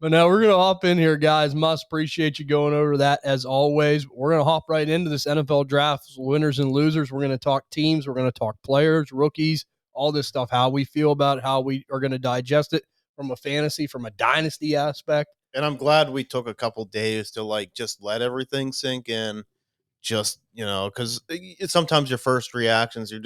But now we're going to hop in here, guys. Must appreciate you going over that as always. We're going to hop right into this NFL draft, winners and losers. We're going to talk teams. We're going to talk players, rookies, all this stuff, how we feel about it, how we are going to digest it from a fantasy, from a dynasty aspect. And I'm glad we took a couple days to just let everything sink in. Just, because sometimes your first reactions, you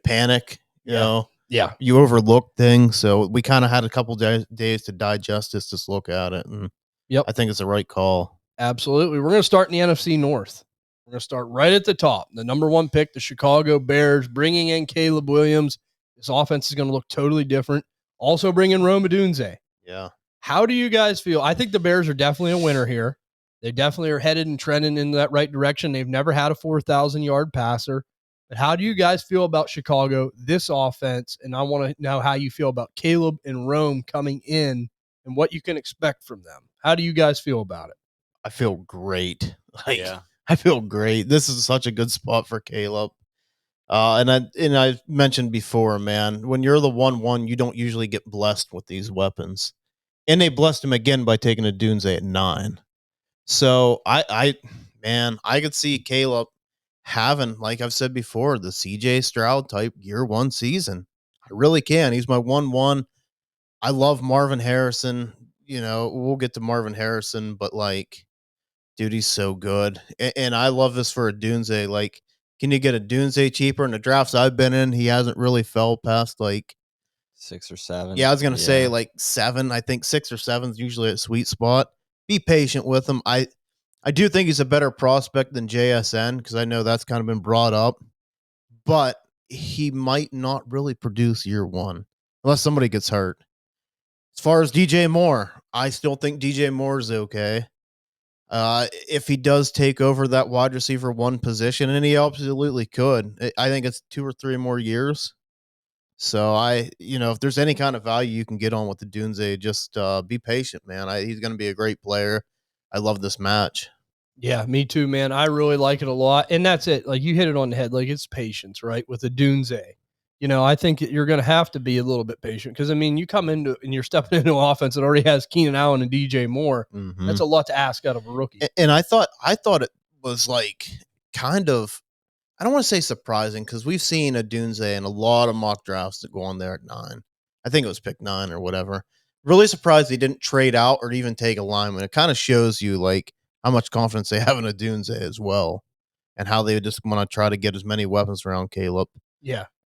panic, you know. Yeah. You overlook things. So we kind of had a couple days to digest this, just look at it. And I think it's the right call. Absolutely. We're going to start in the NFC North. We're going to start right at the top. The number one pick, the Chicago Bears, bringing in Caleb Williams. This offense is going to look totally different. Also bringing Rome Odunze. Yeah. How do you guys feel? I think the Bears are definitely a winner here. They definitely are headed and trending in that right direction. They've never had a 4,000-yard passer. But how do you guys feel about Chicago, this offense? And I want to know how you feel about Caleb and Rome coming in and what you can expect from them. How do you guys feel about it? I feel great. I feel great. This is such a good spot for Caleb. And I mentioned before, man, when you're the 1-1, you don't usually get blessed with these weapons. And they blessed him again by taking a Odunze at 9. So I could see Caleb having, like I've said before, the CJ Stroud type year one season. I really can. He's my 1-1. I love Marvin Harrison. We'll get to Marvin Harrison, but dude, he's so good. And I love this for a Odunze. Can you get a Odunze cheaper? In the drafts I've been in, he hasn't really fell past 6 or 7. Yeah, I was gonna say 7. I think 6 or 7 is usually a sweet spot. Be patient with him. I do think he's a better prospect than JSN because I know that's kind of been brought up, but he might not really produce year one unless somebody gets hurt. As far as DJ Moore, I still think DJ Moore is okay. If he does take over that wide receiver 1 position, and he absolutely could, I think it's 2 or 3 more years. So if there's any kind of value you can get on with the Odunze, just be patient, man. He's going to be a great player. I love this match. Yeah, me too, man. I really like it a lot. And that's it. You hit it on the head. It's patience, right? With the Odunze. I think you're going to have to be a little bit patient because, you come into and you're stepping into an offense that already has Keenan Allen and DJ Moore. Mm-hmm. That's a lot to ask out of a rookie. And I thought it was kind of, I don't want to say surprising because we've seen a Odunze in a lot of mock drafts that go on there at 9. I think it was pick 9 or whatever. Really surprised he didn't trade out or even take a lineman. It kind of shows you how much confidence they have in a Odunze as well, and how they just want to try to get as many weapons around Caleb,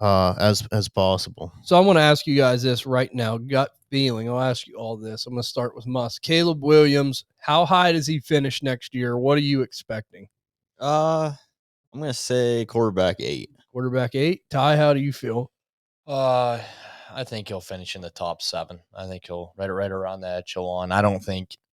as possible. So I want to ask you guys this right now, gut feeling. I'll ask you all this. I'm going to start with Musk. Caleb Williams, how high does he finish next year? What are you expecting? I'm going to say quarterback 8. Quarterback 8. Ty, how do you feel? I think he'll finish in the top 7. I think he'll right around that echelon.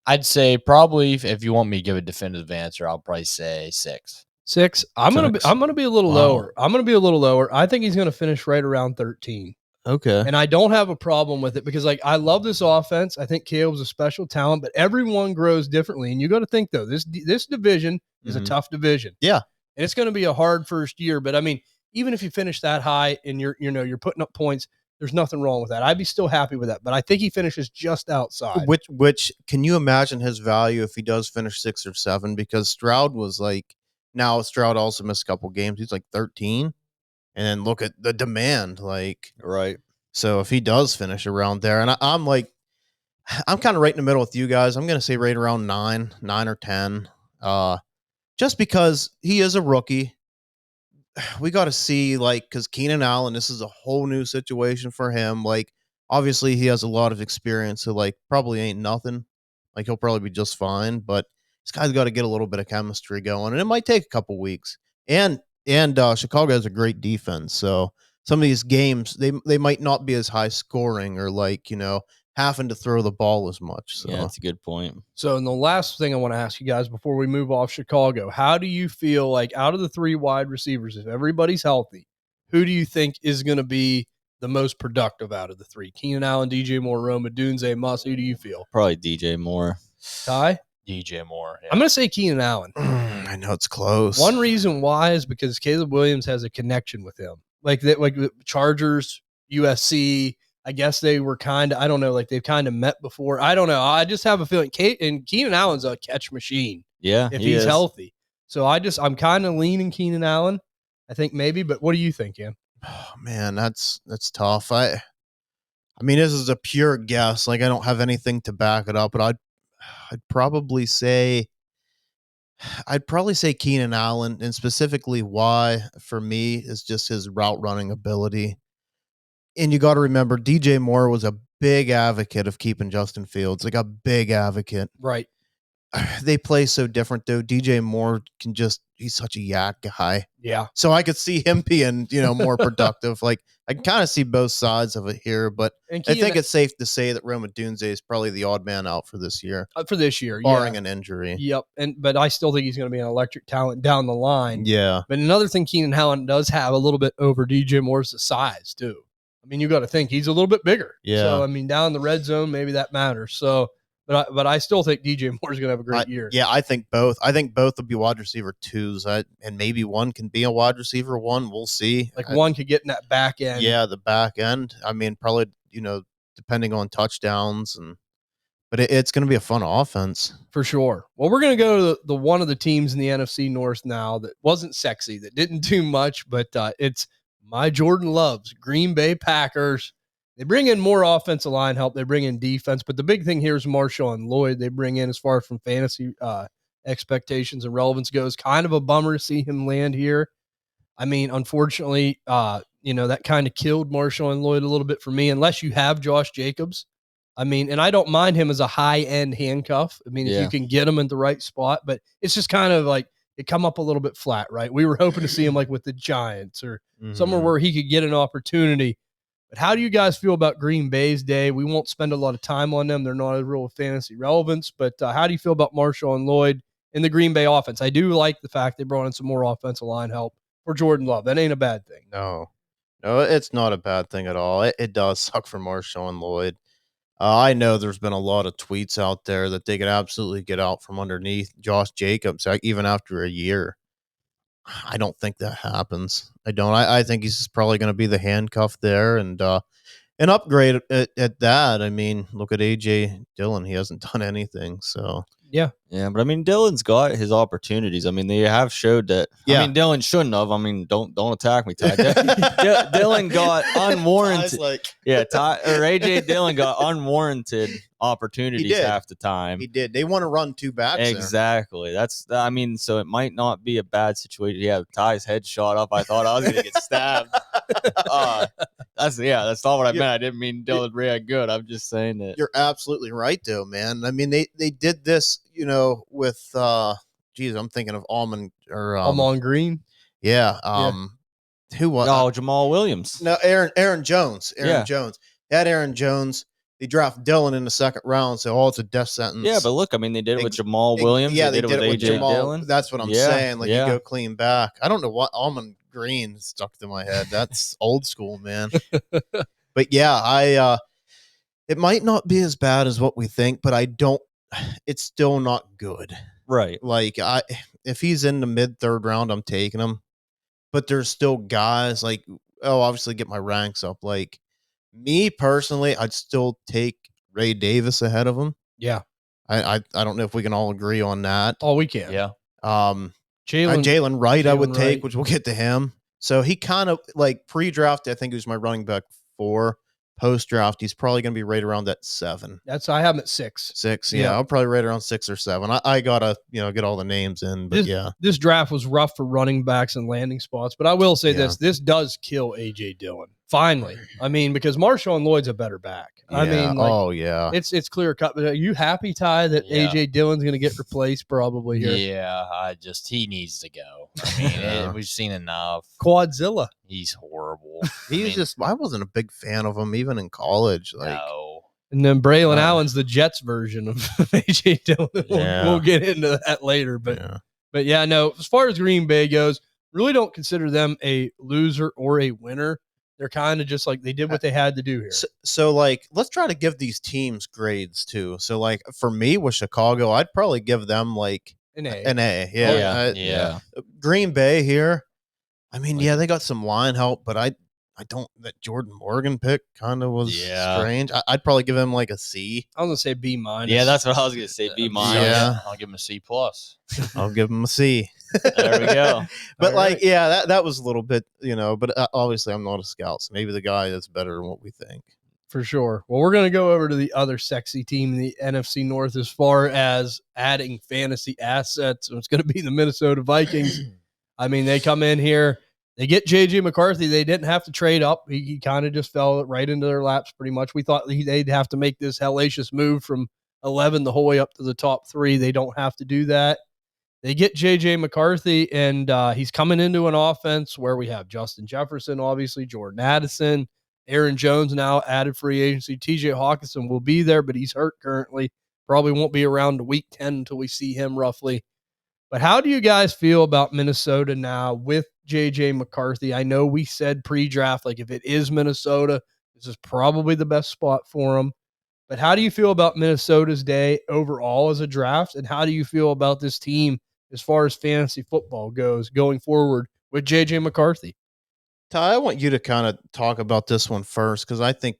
I'd say probably if you want me to give a definitive answer, I'll probably say 6. 6. I'm gonna be a little lower. I'm gonna be a little lower. I think he's gonna finish right around 13. Okay. And I don't have a problem with it because I love this offense. I think Caleb's a special talent, but everyone grows differently. And you got to think though, this division is a tough division. Yeah. And it's going to be a hard first year, but even if you finish that high and you're putting up points, there's nothing wrong with that. I'd be still happy with that, but I think he finishes just outside. Which can you imagine his value if he does finish 6 or 7? Because Stroud was now Stroud also missed a couple games. He's 13, and then look at the demand, right. So if he does finish around there, and I'm kind of right in the middle with you guys. I'm going to say right around 9 or 10, just because he is a rookie. We got to see, because Keenan Allen, this is a whole new situation for him. Obviously, he has a lot of experience, so, probably ain't nothing. He'll probably be just fine, but this guy's got to get a little bit of chemistry going, and it might take a couple weeks. And Chicago has a great defense, so some of these games, they might not be as high scoring or, having to throw the ball as much. So. Yeah, that's a good point. So, and the last thing I want to ask you guys before we move off Chicago, how do you feel out of the 3 wide receivers, if everybody's healthy, who do you think is going to be the most productive out of the 3? Keenan Allen, DJ Moore, Rome Odunze, Moss. Who do you feel? Probably DJ Moore. Ty? DJ Moore. Yeah. I'm going to say Keenan Allen. I know it's close. One reason why is because Caleb Williams has a connection with him. Like the Chargers, USC. I guess they were kind of, I don't know, like they've kind of met before. I don't know. I just have a feeling Keenan Allen's a catch machine. Yeah, if he he's is. healthy. So I'm kind of leaning Keenan Allen. I think maybe, but what do you think, Ian? Oh, man, that's tough. I mean, this is a pure guess. Like I don't have anything to back it up, but I'd probably say Keenan Allen, and specifically why for me is just his route running ability. And you got to remember, DJ Moore was a big advocate of keeping Justin Fields, like a big advocate. Right. They play so different though. DJ Moore he's such a yak guy. Yeah. So I could see him being, more productive. Like I can kind of see both sides of it here, but I think it's safe to say that Rome Odunze is probably the odd man out for this year. Barring an injury. Yep. But I still think he's going to be an electric talent down the line. Yeah. But another thing Keenan Allen does have a little bit over DJ Moore's the size too. I mean, you got to think he's a little bit bigger. Yeah. So I mean, down the red zone, maybe that matters. So, but I still think DJ Moore's going to have a great year. Yeah, I think both. I think both will be wide receiver 2s, and maybe one can be a wide receiver 1. We'll see. Like one could get in that back end. Yeah, the back end. I mean, probably depending on touchdowns but it's going to be a fun offense for sure. Well, we're going to go to the one of the teams in the NFC North now that wasn't sexy, that didn't do much, but it's my Jordan Loves Green Bay Packers. They bring in more offensive line help. They bring in defense, but the big thing here is Marshawn Lloyd. They bring in as far as from fantasy expectations and relevance goes. Kind of a bummer to see him land here. I mean, unfortunately, that kind of killed Marshawn Lloyd a little bit for me, unless you have Josh Jacobs. I mean, and I don't mind him as a high-end handcuff. I mean, if you can get him in the right spot, but it's just kind of like it come up a little bit flat, right? We were hoping to see him like with the Giants or somewhere where he could get an opportunity. But how do you guys feel about Green Bay's day? We won't spend a lot of time on them. They're not a real fantasy relevance, but how do you feel about Marshawn Lloyd in the Green Bay offense? I do like the fact they brought in some more offensive line help for Jordan Love. That ain't a bad thing. No, it's not a bad thing at all. It does suck for Marshawn Lloyd. I know there's been a lot of tweets out there that they could absolutely get out from underneath Josh Jacobs, even after a year. I don't think that happens. I don't. I think he's probably going to be the handcuff there and an upgrade at that. I mean, look at A.J. Dillon. He hasn't done anything, so. Yeah. Yeah, but I mean, Dylan's got his opportunities. I mean, they have showed that. Yeah. I mean, Dylan shouldn't have. I mean, don't attack me, Ty. Dylan got unwarranted. AJ Dillon got unwarranted opportunities half the time. He did. They want to run 2 backs. Exactly. There. So it might not be a bad situation. Yeah, Ty's head shot up. I thought I was going to get stabbed. That's not what I meant. I didn't mean Dylan react good. I'm just saying that. You're absolutely right, though, man. I mean, they did this, with I'm thinking of Almond Green. Yeah. Who was? Oh, Jamal Williams. No, Aaron Jones. Jones. They had Aaron Jones. They draft Dillon in the second round, so it's a death sentence. Yeah, but look, I mean, they did it with Jamal Williams. Yeah, they did it with AJ Dillon. That's what I'm saying. Like, you go clean back. I don't know what Almond Green stuck to my head. That's old school, man. But yeah, it might not be as bad as what we think, but it's still not good. Right. Like, if he's in the mid-third round, I'm taking him. But there's still guys like, obviously get my ranks up. Like, me personally, I'd still take Ray Davis ahead of him. Yeah. I don't know if we can all agree on that. Oh, we can. Yeah. Jalen Wright, I would take, which we'll get to him. So he kind of, like, pre-draft, I think he was my running back 4. Post-draft, he's probably going to be right around that 7. I have him at 6. 6, yeah. I'll probably right around 6 or 7. I got to, get all the names in, but This draft was rough for running backs and landing spots, but I will say this does kill A.J. Dillon. Finally. I mean, because Marshawn Lloyd's a better back. Yeah. I mean, it's clear cut. But are you happy, Ty, that A.J. Dillon's going to get replaced probably here? Yeah, he needs to go. I mean, we've seen enough. Quadzilla. He's horrible. I wasn't a big fan of him even in college. Like, no. And then Braylon Allen's the Jets version of A.J. Dillon. We'll get into that later. But no, as far as Green Bay goes, really don't consider them a loser or a winner. They're kind of just like they did what they had to do here. So like, let's try to give these teams grades too. So like for me with Chicago, I'd probably give them like an A. An A. Yeah. Yeah. Green Bay here. I mean, they got some line help, but that Jordan Morgan pick kind of was strange. I'd probably give him like a C. I was gonna say B minus. Yeah, that's what I was gonna say. B minus. Yeah. I'll give him a C plus. I'll give him a C. There we go. But that was a little bit, but obviously I'm not a scout, so maybe the guy is better than what we think. For sure. Well, we're going to go over to the other sexy team in the NFC North as far as adding fantasy assets. It's going to be the Minnesota Vikings. I mean, they come in here, they get JJ McCarthy. They didn't have to trade up. He kind of just fell right into their laps pretty much. We thought they'd have to make this hellacious move from 11 the whole way up to the top 3. They don't have to do that. They get JJ McCarthy, and he's coming into an offense where we have Justin Jefferson, obviously, Jordan Addison, Aaron Jones now added free agency. TJ Hawkinson will be there, but he's hurt currently. Probably won't be around to week 10 until we see him roughly. But how do you guys feel about Minnesota now with JJ McCarthy? I know we said pre-draft, like if it is Minnesota, this is probably the best spot for him. But how do you feel about Minnesota's day overall as a draft? And how do you feel about this team as far as fantasy football goes going forward with JJ McCarthy? Ty, I want you to kind of talk about this one first, because I think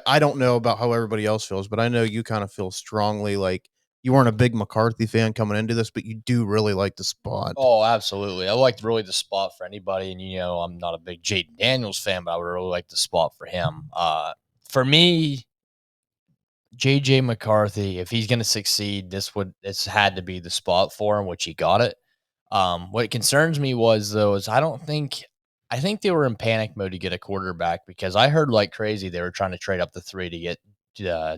I don't know about how everybody else feels, but I know you kind of feel strongly like you weren't a big McCarthy fan coming into this, but you do really like the spot. Oh, absolutely. I like really the spot for anybody. And, I'm not a big Jaden Daniels fan, but I would really like the spot for him. For me, JJ McCarthy, if he's going to succeed, it's had to be the spot for him, which he got it. What concerns me is I think they were in panic mode to get a quarterback, because I heard like crazy they were trying to trade up the 3 to get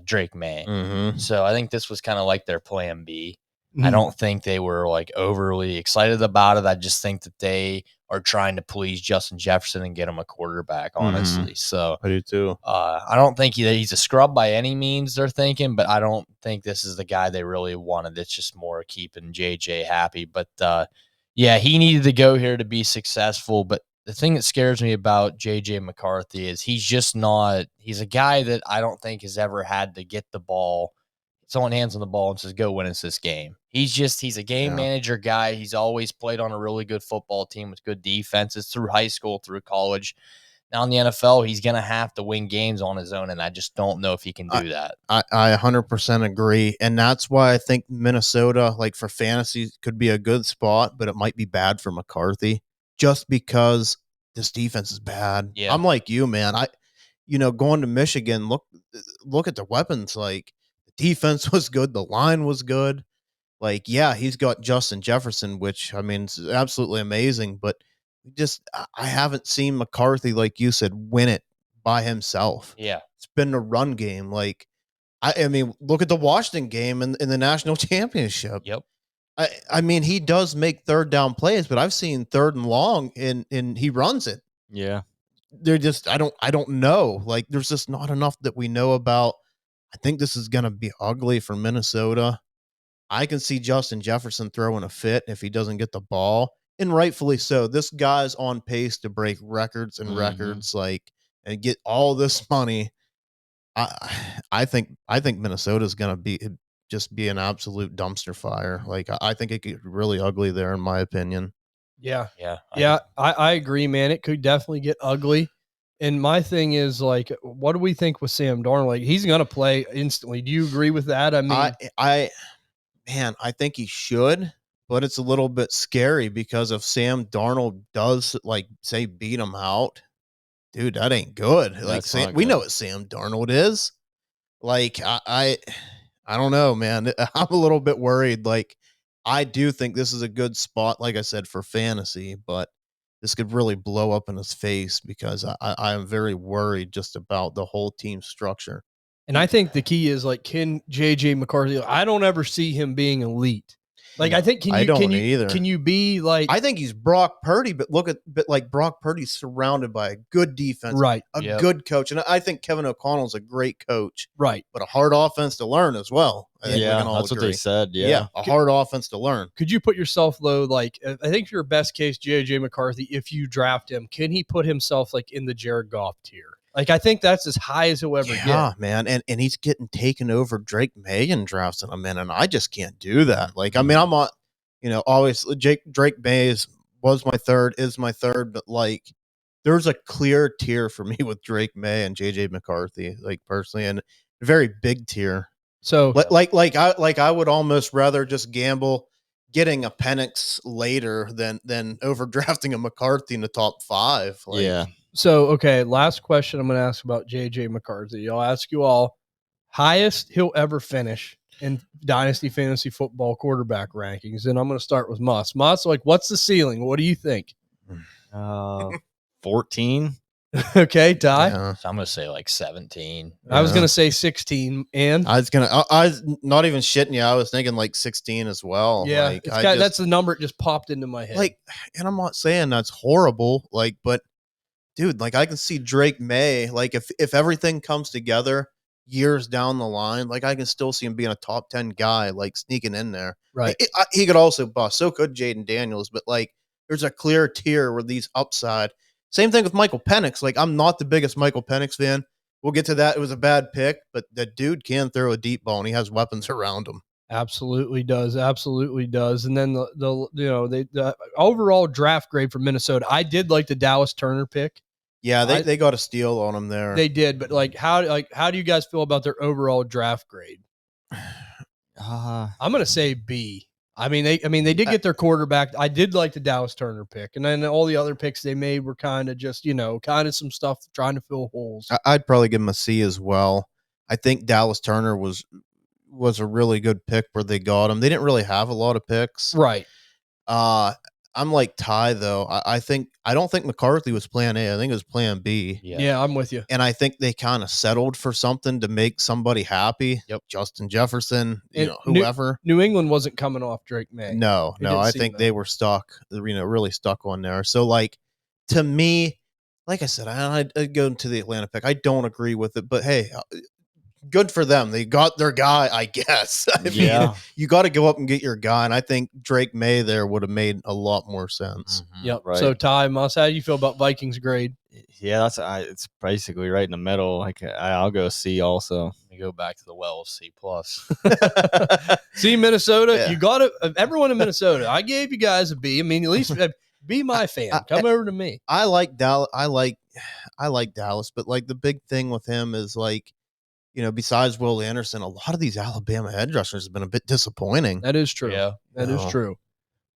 Drake May. Mm-hmm. So I think this was kind of like their plan B. Mm-hmm. I don't think they were like overly excited about it. I just think that they are trying to please Justin Jefferson and get him a quarterback, honestly. Mm-hmm. So I do too. I don't think he's a scrub by any means, they're thinking, but I don't think this is the guy they really wanted. It's just more keeping JJ happy. But he needed to go here to be successful. But the thing that scares me about JJ McCarthy is he's a guy that I don't think has ever had to get the ball. Someone hands him the ball and says, go win us this game. He's a game manager guy. He's always played on a really good football team with good defenses through high school, through college. Now in the NFL, he's going to have to win games on his own, and I just don't know if he can do that. I 100% agree, and that's why I think Minnesota, like for fantasy, could be a good spot, but it might be bad for McCarthy. Just because this defense is bad. Yeah. I'm like you, man. Going to Michigan, look at the weapons. Like, the defense was good. The line was good. Like, yeah, he's got Justin Jefferson, which, I mean, is absolutely amazing. But I haven't seen McCarthy, like you said, win it by himself. Yeah. It's been a run game. Like, I mean, look at the Washington game in the national championship. Yep. I mean, he does make third down plays, but I've seen third and long and he runs it. Yeah. They're just, I don't know. Like, there's just not enough that we know about. I think this is going to be ugly for Minnesota. I can see Justin Jefferson throwing a fit if he doesn't get the ball, and rightfully so. This guy's on pace to break records and records, and get all this money. I think Minnesota's going to be an absolute dumpster fire. Like, I think it could get really ugly there, in my opinion. Yeah. I agree, man. It could definitely get ugly. And my thing is, like, what do we think with Sam Darnold? Like, he's going to play instantly. Do you agree with that? I mean, I think he should, but it's a little bit scary, because if Sam Darnold does, like, say, beat him out, dude, that ain't good. Like, we know what Sam Darnold is. Like, I don't know, man. I'm a little bit worried. Like, I do think this is a good spot, like I said, for fantasy, but this could really blow up in his face, because I am very worried just about the whole team structure. And I think the key is, like, can JJ McCarthy, I don't ever see him being elite. Like, I think, can you be like, I think he's Brock Purdy, but like Brock Purdy's surrounded by a good defense, right? A good coach. And I think Kevin O'Connell's a great coach, right? But a hard offense to learn as well. Yeah, that's what they said. Yeah, a hard offense to learn. Could you put yourself, though, like, I think your best case, JJ McCarthy, if you draft him, can he put himself like in the Jared Goff tier? Like, I think that's as high as he'll ever get. Yeah, man. And he's getting taken over Drake May in drafts in a minute, and I just can't do that. Like, I mean, I'm not, always Drake May is my third, but, like, there's a clear tier for me with Drake May and JJ McCarthy, like personally, and a very big tier. So like I would almost rather just gamble getting a Penix later than overdrafting a McCarthy in the top 5. Like, yeah. So, okay, last question I'm going to ask about JJ McCarthy. I'll ask you all highest he'll ever finish in Dynasty Fantasy Football quarterback rankings. And I'm going to start with Moss. Moss, like, what's the ceiling? What do you think? 14. Okay, Ty? yeah. So I'm going to say like 17. I was going to say 16. And I was not even shitting you. I was thinking like 16 as well. yeah, like, that's the number. It just popped into my head. Like, and I'm not saying that's horrible. Like, but dude, like I can see Drake May. Like, if everything comes together years down the line, like I can still see him being a top 10 guy, like sneaking in there. Right. He could also bust. So could Jaden Daniels. But like, there's a clear tier where these upside. Same thing with Michael Penix. Like, I'm not the biggest Michael Penix fan. We'll get to that. It was a bad pick, but the dude can throw a deep ball and he has weapons around him. Absolutely does. Absolutely does. And then the overall draft grade for Minnesota, I did like the Dallas Turner pick. Yeah, they got a steal on him there. They did, but how do you guys feel about their overall draft grade? I'm going to say B. I mean they did get their quarterback. I did like the Dallas Turner pick, and then all the other picks they made were kind of just kind of some stuff trying to fill holes. I'd probably give them a C as well. I think Dallas Turner was a really good pick where they got him. They didn't really have a lot of picks, right? I'm like Ty though. I don't think McCarthy was plan A. I think it was plan B. Yeah, I'm with you. And I think they kind of settled for something to make somebody happy. Yep. Justin Jefferson, And whoever. New England wasn't coming off Drake May. No. I think they were stuck. Really stuck on there. So like, to me, like I said, I'd go into the Atlanta pick. I don't agree with it, but hey, good for them. They got their guy, I guess. I mean, you got to go up and get your guy, and I think Drake May there would have made a lot more sense. Mm-hmm. Yep. Right. So, Ty, Moss, how do you feel about Vikings grade? Yeah, it's basically right in the middle. Like I'll go C also. Let me go back to the well, C+. See, Minnesota, you got it. Everyone in Minnesota, I gave you guys a B. I mean, at least be my fan. Come over to me. I like Dallas. I like Dallas, but like the big thing with him is like, besides Will Anderson, a lot of these Alabama edge rushers have been a bit disappointing. That is true. Yeah, that is true.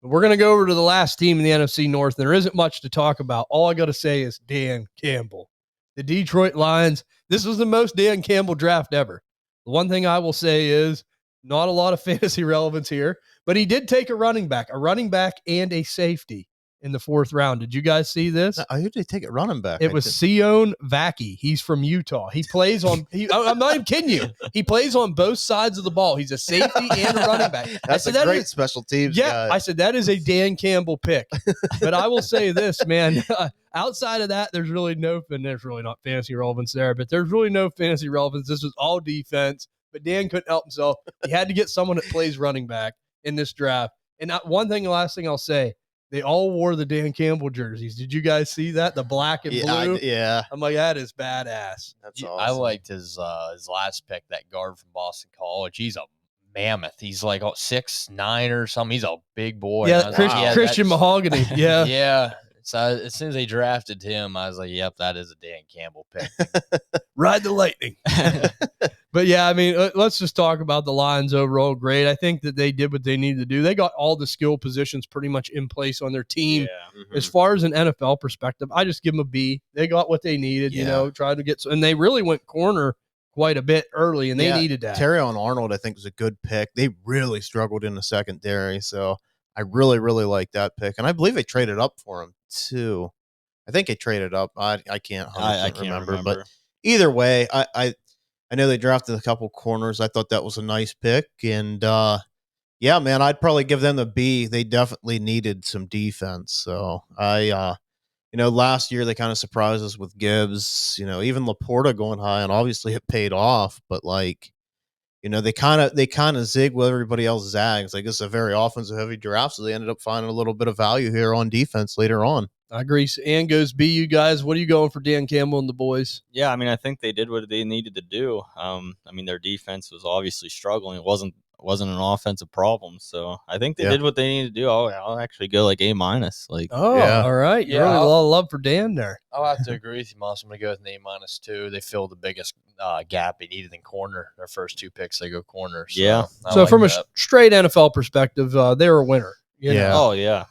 But we're going to go over to the last team in the NFC North. There isn't much to talk about. All I got to say is Dan Campbell. The Detroit Lions, this was the most Dan Campbell draft ever. The one thing I will say is not a lot of fantasy relevance here, but he did take a running back and a safety in the 4th round. Did you guys see this? Who did they take it running back? It was Sion Vacchi. He's from Utah. He plays on I'm not even kidding you. He plays on both sides of the ball. He's a safety and a running back. That's a great special teams guy. I said that is a Dan Campbell pick. But I will say this, man. Outside of that, there's really not fantasy relevance there, but there's really no fantasy relevance. This was all defense. But Dan couldn't help himself. He had to get someone that plays running back in this draft. And last thing I'll say, they all wore the Dan Campbell jerseys. Did you guys see that? The black and blue? Yeah. I'm like, that is badass. That's awesome. I liked his last pick, that guard from Boston College. He's a mammoth. He's like 6'9" or something. He's a big boy. Yeah, Christian Mahogany. Yeah. Yeah. So as soon as they drafted him, I was like, yep, that is a Dan Campbell pick. Ride the lightning. But yeah, I mean, let's just talk about the Lions overall grade. I think that they did what they needed to do. They got all the skill positions pretty much in place on their team. Yeah. Mm-hmm. As far as an NFL perspective, I just give them a B. They got what they needed, tried to get, and they really went corner quite a bit early, and they needed that. Terrion Arnold, I think, was a good pick. They really struggled in the secondary, so I really, really like that pick. And I believe they traded up for him, too. I think they traded up. I can't remember. But either way, I know they drafted a couple corners. I thought that was a nice pick. And, yeah, man, I'd probably give them a B. They definitely needed some defense. So, last year they kind of surprised us with Gibbs, even Laporta going high, and obviously it paid off. But, like, they kind of zig where everybody else zags. Like, it's a very offensive-heavy draft, so they ended up finding a little bit of value here on defense later on. I agree. And goes B, you guys. What are you going for Dan Campbell and the boys? Yeah, I mean, I think they did what they needed to do. I mean, their defense was obviously struggling. It wasn't wasn't an offensive problem. So I think they did what they needed to do. I'll actually go like A-. Like, all right. You really a lot of love for Dan there. I'll have to agree with you, Moss. I'm going to go with an A- too. They filled the biggest gap they needed in corner. Their first 2 picks, they go corner. So So from a straight NFL perspective, they're a winner. Yeah. Oh, yeah.